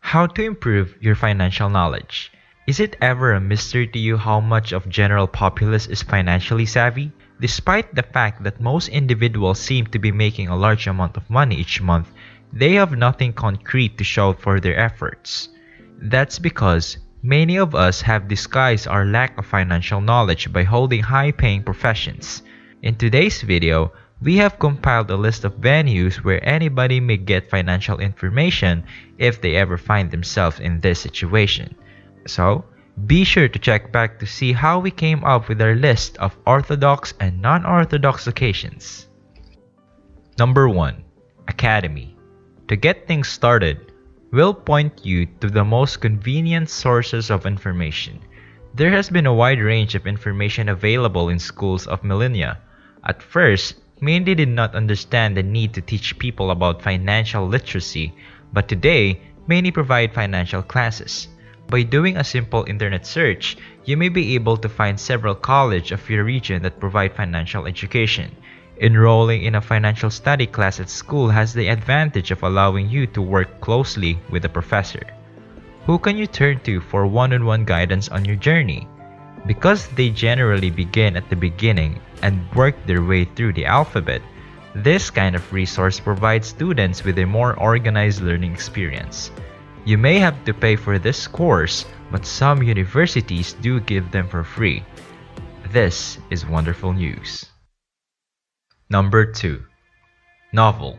How to improve your financial knowledge. Is it ever a mystery to you how much of general populace is financially savvy? Despite the fact that most individuals seem to be making a large amount of money each month, they have nothing concrete to show for their efforts. That's because many of us have disguised our lack of financial knowledge by holding high-paying professions. In today's video, we have compiled a list of venues where anybody may get financial information if they ever find themselves in this situation. So, be sure to check back to see how we came up with our list of orthodox and non-orthodox locations. Number 1. Academy. To get things started, we'll point you to the most convenient sources of information. There has been a wide range of information available in schools of millennia. At first, many did not understand the need to teach people about financial literacy, but today, many provide financial classes. By doing a simple internet search, you may be able to find several colleges of your region that provide financial education. Enrolling in a financial study class at school has the advantage of allowing you to work closely with a professor. Who can you turn to for one-on-one guidance on your journey? Because they generally begin at the beginning and work their way through the alphabet, this kind of resource provides students with a more organized learning experience. You may have to pay for this course, but some universities do give them for free. This is wonderful news. Number 2. Novel.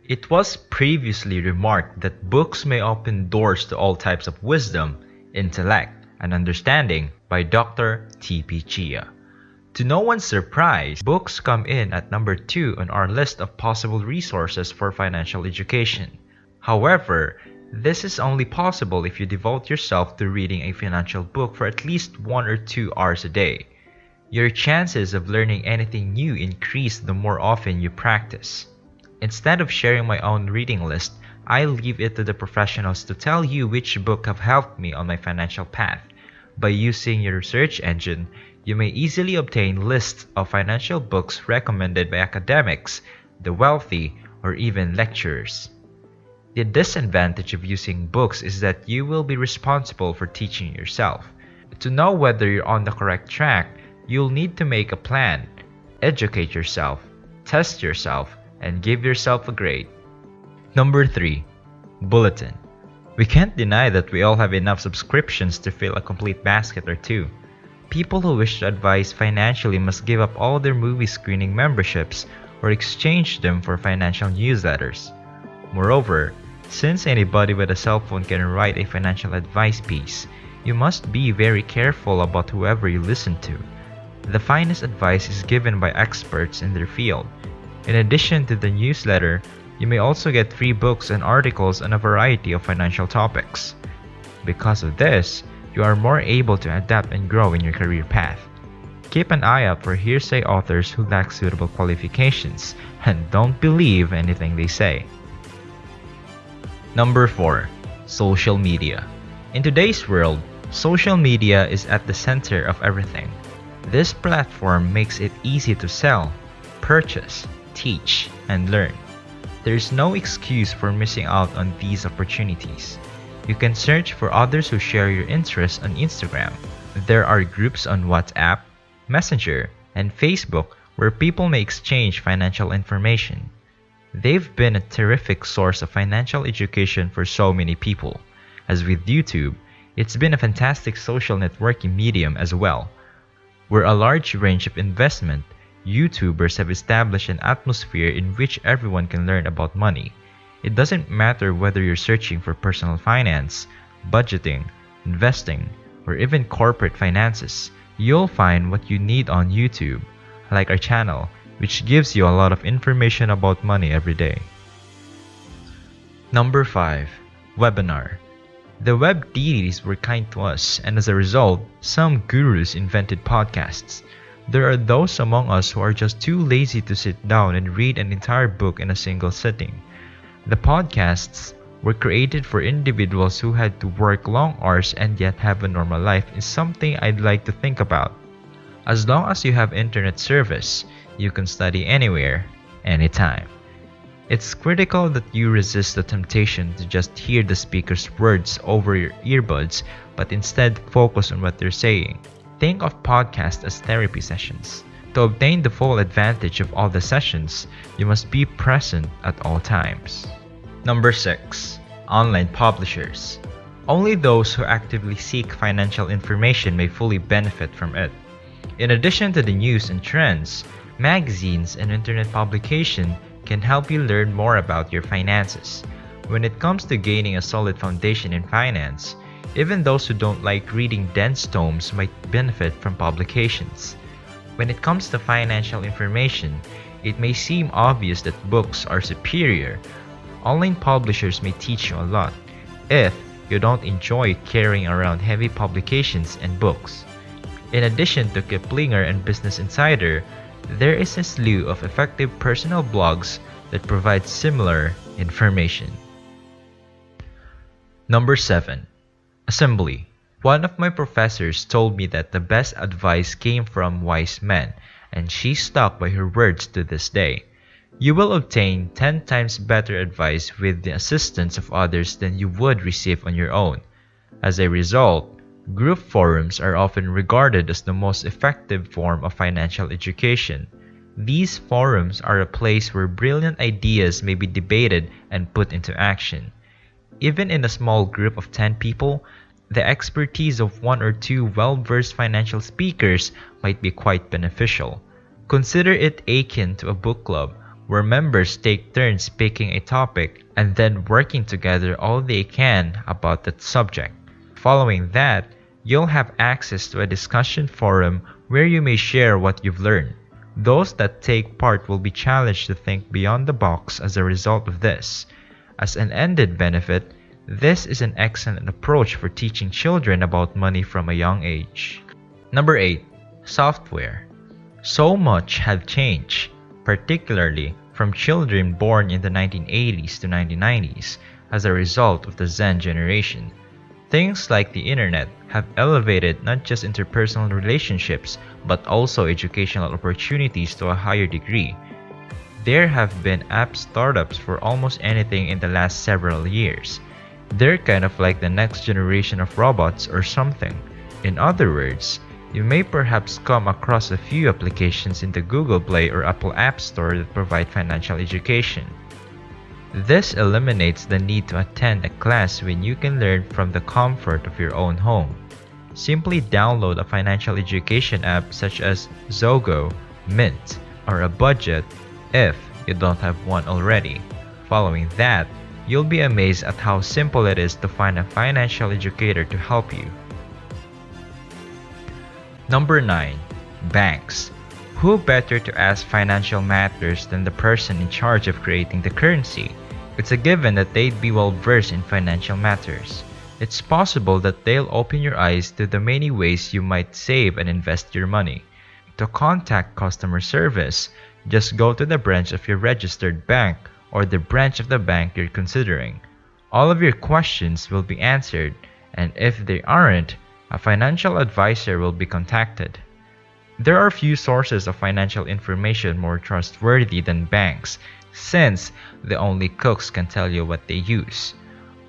It was previously remarked that books may open doors to all types of wisdom, intellect, and understanding by Dr. T.P. Chia. To no one's surprise, books come in at number 2 on our list of possible resources for financial education. However, this is only possible if you devote yourself to reading a financial book for at least 1 or 2 hours a day. Your chances of learning anything new increase the more often you practice. Instead of sharing my own reading list, I leave it to the professionals to tell you which book have helped me on my financial path. By using your search engine, you may easily obtain lists of financial books recommended by academics, the wealthy, or even lecturers. The disadvantage of using books is that you will be responsible for teaching yourself. To know whether you're on the correct track, you'll need to make a plan, educate yourself, test yourself, and give yourself a grade. Number 3. Bulletin. We can't deny that we all have enough subscriptions to fill a complete basket or two. People who wish to advise financially must give up all their movie screening memberships or exchange them for financial newsletters. Moreover, since anybody with a cell phone can write a financial advice piece, you must be very careful about whoever you listen to. The finest advice is given by experts in their field. In addition to the newsletter, you may also get free books and articles on a variety of financial topics. Because of this, you are more able to adapt and grow in your career path. Keep an eye out for hearsay authors who lack suitable qualifications, and don't believe anything they say. Number 4. Social media. In today's world, social media is at the center of everything. This platform makes it easy to sell, purchase, teach, and learn. There's no excuse for missing out on these opportunities. You can search for others who share your interests on Instagram. There are groups on WhatsApp, Messenger, and Facebook where people may exchange financial information. They've been a terrific source of financial education for so many people. As with YouTube, it's been a fantastic social networking medium as well. Where a large range of investment, YouTubers have established an atmosphere in which everyone can learn about money. It doesn't matter whether you're searching for personal finance, budgeting, investing, or even corporate finances, you'll find what you need on YouTube, like our channel, which gives you a lot of information about money every day. Number 5. Webinar. The web deities were kind to us, and as a result, some gurus invented podcasts. There are those among us who are just too lazy to sit down and read an entire book in a single sitting. The podcasts were created for individuals who had to work long hours and yet have a normal life is something I'd like to think about. As long as you have internet service, you can study anywhere, anytime. It's critical that you resist the temptation to just hear the speaker's words over your earbuds, but instead focus on what they're saying. Think of podcasts as therapy sessions. To obtain the full advantage of all the sessions, you must be present at all times. Number 6. Online publishers. Only those who actively seek financial information may fully benefit from it. In addition to the news and trends, magazines and internet publication can help you learn more about your finances. When it comes to gaining a solid foundation in finance, even those who don't like reading dense tomes might benefit from publications. When it comes to financial information, it may seem obvious that books are superior. Online publishers may teach you a lot if you don't enjoy carrying around heavy publications and books. In addition to Kiplinger and Business Insider, there is a slew of effective personal blogs that provide similar information. Number 7. Assembly. One of my professors told me that the best advice came from wise men, and she stuck by her words to this day. You will obtain 10 times better advice with the assistance of others than you would receive on your own. As a result, group forums are often regarded as the most effective form of financial education. These forums are a place where brilliant ideas may be debated and put into action. Even in a small group of 10 people, the expertise of one or two well-versed financial speakers might be quite beneficial. Consider it akin to a book club, where members take turns picking a topic and then working together all they can about that subject. Following that, you'll have access to a discussion forum where you may share what you've learned. Those that take part will be challenged to think beyond the box as a result of this. As an ended benefit, this is an excellent approach for teaching children about money from a young age. Number 8. Software. So much have changed, particularly from children born in the 1980s to 1990s as a result of the Zen generation. Things like the internet have elevated not just interpersonal relationships but also educational opportunities to a higher degree. There have been app startups for almost anything in the last several years. They're kind of like the next generation of robots or something. In other words, you may perhaps come across a few applications in the Google Play or Apple App Store that provide financial education. This eliminates the need to attend a class when you can learn from the comfort of your own home. Simply download a financial education app such as Zogo, Mint, or a Budget if you don't have one already. Following that, you'll be amazed at how simple it is to find a financial educator to help you. Number 9. Banks. Who better to ask financial matters than the person in charge of creating the currency? It's a given that they'd be well versed in financial matters. It's possible that they'll open your eyes to the many ways you might save and invest your money. To contact customer service, just go to the branch of your registered bank or the branch of the bank you're considering. All of your questions will be answered, and if they aren't, a financial advisor will be contacted. There are few sources of financial information more trustworthy than banks, since the only cooks can tell you what they use.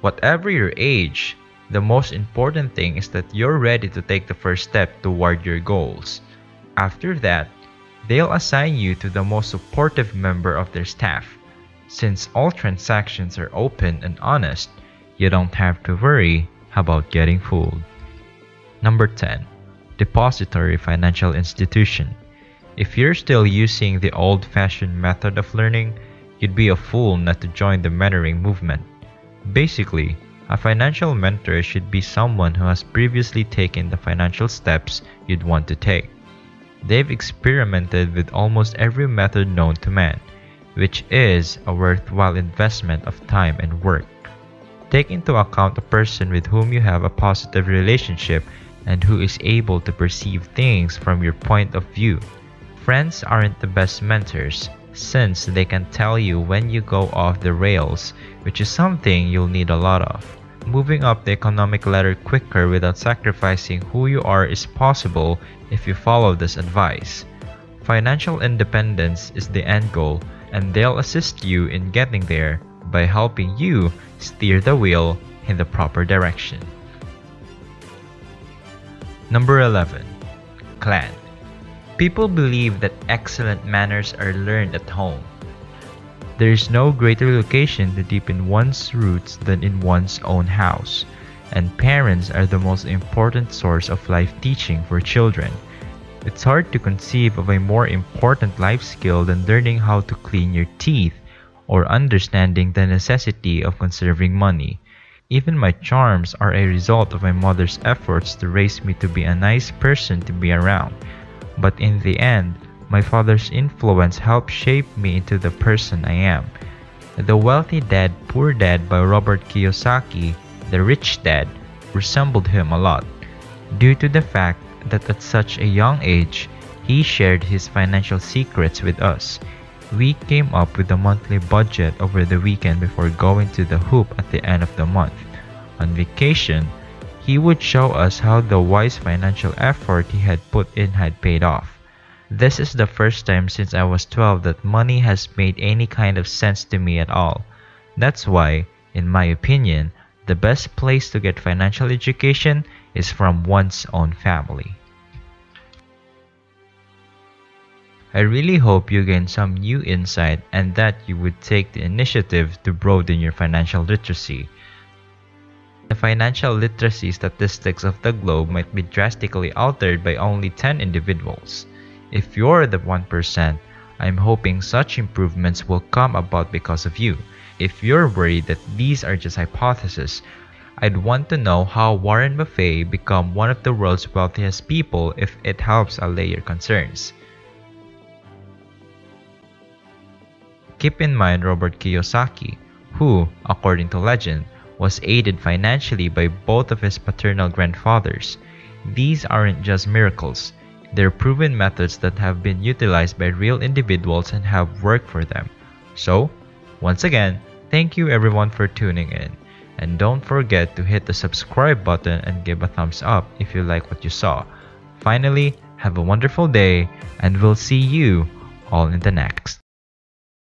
Whatever your age, the most important thing is that you're ready to take the first step toward your goals. After that, they'll assign you to the most supportive member of their staff. Since all transactions are open and honest, you don't have to worry about getting fooled. Number 10. Depository financial institution. If you're still using the old-fashioned method of learning, you'd be a fool not to join the mentoring movement. Basically, a financial mentor should be someone who has previously taken the financial steps you'd want to take. They've experimented with almost every method known to man, which is a worthwhile investment of time and work. Take into account a person with whom you have a positive relationship and who is able to perceive things from your point of view. Friends aren't the best mentors, since they can tell you when you go off the rails, which is something you'll need a lot of. Moving up the economic ladder quicker without sacrificing who you are is possible if you follow this advice. Financial independence is the end goal, and they'll assist you in getting there by helping you steer the wheel in the proper direction. Number 11. Clan. People believe that excellent manners are learned at home. There is no greater location to deepen one's roots than in one's own house, and parents are the most important source of life teaching for children. It's hard to conceive of a more important life skill than learning how to clean your teeth or understanding the necessity of conserving money. Even my charms are a result of my mother's efforts to raise me to be a nice person to be around. But in the end, my father's influence helped shape me into the person I am. The Wealthy Dad, Poor Dad by Robert Kiyosaki, the Rich Dad, resembled him a lot, due to the fact that at such a young age, he shared his financial secrets with us. We came up with a monthly budget over the weekend before going to the hoop at the end of the month. On vacation, he would show us how the wise financial effort he had put in had paid off. This is the first time since I was 12 that money has made any kind of sense to me at all. That's why, in my opinion, the best place to get financial education is from one's own family. I really hope you gain some new insight and that you would take the initiative to broaden your financial literacy. The financial literacy statistics of the globe might be drastically altered by only 10 individuals. If you're the 1%, I'm hoping such improvements will come about because of you. If you're worried that these are just hypotheses, I'd want to know how Warren Buffett became one of the world's wealthiest people if it helps allay your concerns. Keep in mind Robert Kiyosaki, who, according to legend, was aided financially by both of his paternal grandfathers. These aren't just miracles, they're proven methods that have been utilized by real individuals and have worked for them. So, once again, thank you everyone for tuning in. And don't forget to hit the subscribe button and give a thumbs up if you like what you saw. Finally, have a wonderful day, and we'll see you all in the next.